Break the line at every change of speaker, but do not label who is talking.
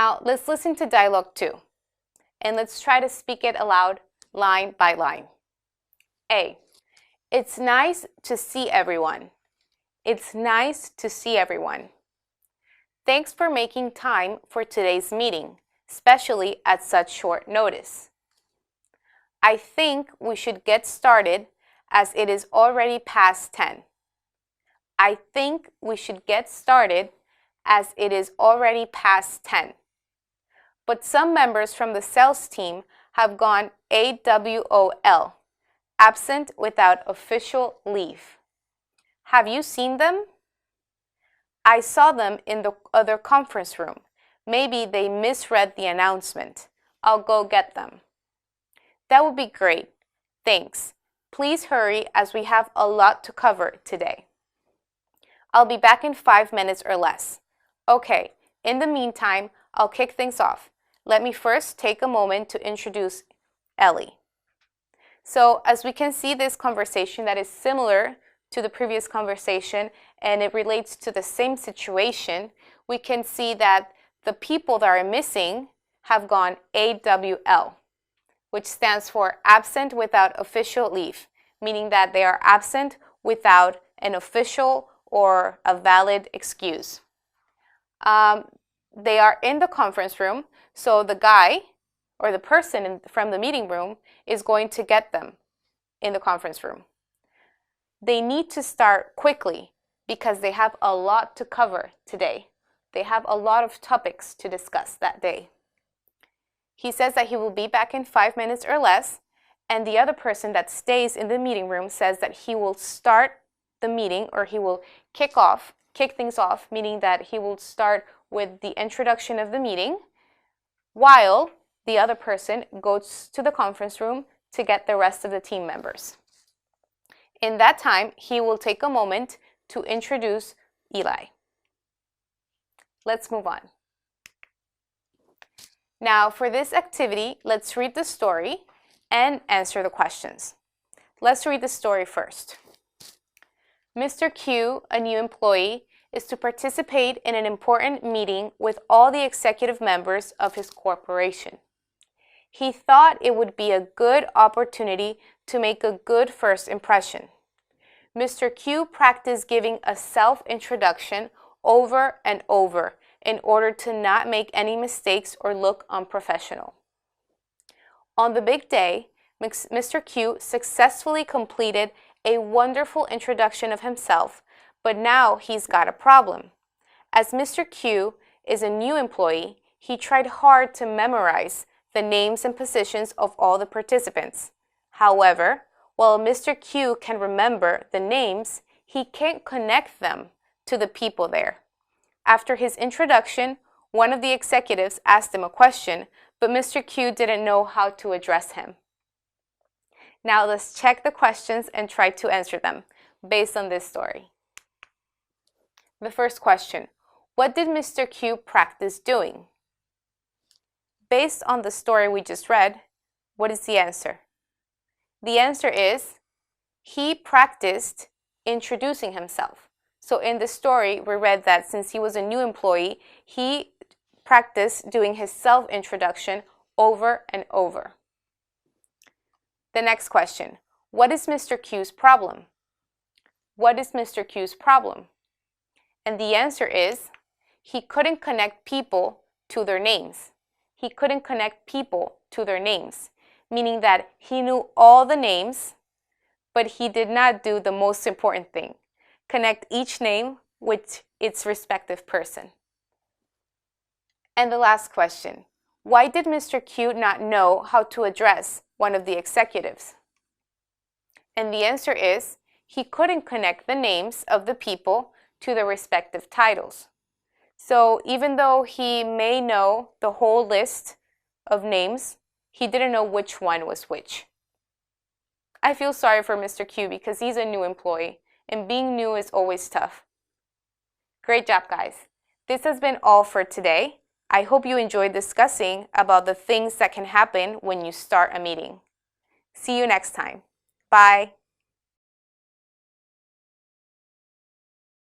Now, let's listen to dialogue 2, and let's try to speak it aloud line by line. A. It's nice to see everyone. It's nice to see everyone. Thanks for making time for today's meeting, especially at such short notice. I think we should get started as it is already past 10. I think we should get started as it is already past 10. But some members from the sales team have gone AWOL, absent without official leave. Have you seen them? I saw them in the other conference room. Maybe they misread the announcement. I'll go get them. That would be great. Thanks. Please hurry as we have a lot to cover today. I'll be back in 5 minutes or less. Okay, in the meantime, I'll kick things off. Let me first take a moment to introduce Ellie. So as we can see, this conversation that is similar to the previous conversation and it relates to the same situation, we can see that the people that are missing have gone AWL, which stands for absent without official leave, meaning that they are absent without an official or a valid excuse. They are in the conference room, so the guy or the person from the meeting room is going to get them in the conference room. They need to start quickly because they have a lot to cover today. They have a lot of topics to discuss that day. He says that he will be back in 5 minutes or less, and the other person that stays in the meeting room says that he will start the meeting, or he will kick things off, meaning that he will start with the introduction of the meeting while the other person goes to the conference room to get the rest of the team members. In that time, he will take a moment to introduce Eli. Let's move on. Now, for this activity, let's read the story and answer the questions. Let's read the story first. Mr. Q, a new employee, is to participate in an important meeting with all the executive members of his corporation. He thought it would be a good opportunity to make a good first impression. Mr. Q practiced giving a self-introduction over and over in order to not make any mistakes or look unprofessional. On the big day, Mr. Q successfully completed a wonderful introduction of himself, but now he's got a problem. As Mr. Q is a new employee, he tried hard to memorize the names and positions of all the participants. However, while Mr. Q can remember the names, he can't connect them to the people there. After his introduction, one of the executives asked him a question, but Mr. Q didn't know how to address him. Now let's check the questions and try to answer them based on this story. The first question, what did Mr. Q practice doing? Based on the story we just read, what is the answer? The answer is, he practiced introducing himself. So in the story, we read that since he was a new employee, he practiced doing his self-introduction over and over. The next question, what is Mr. Q's problem? What is Mr. Q's problem? And the answer is, he couldn't connect people to their names. He couldn't connect people to their names, meaning that he knew all the names, but he did not do the most important thing, connect each name with its respective person. And the last question, why did Mr. Q not know how to address one of the executives? And the answer is, he couldn't connect the names of the people to their respective titles. So even though he may know the whole list of names, he didn't know which one was which. I feel sorry for Mr. Q because he's a new employee, and being new is always tough. Great job, guys. This has been all for today. I hope you enjoyed discussing about the things that can happen when you start a meeting. See you next time. Bye.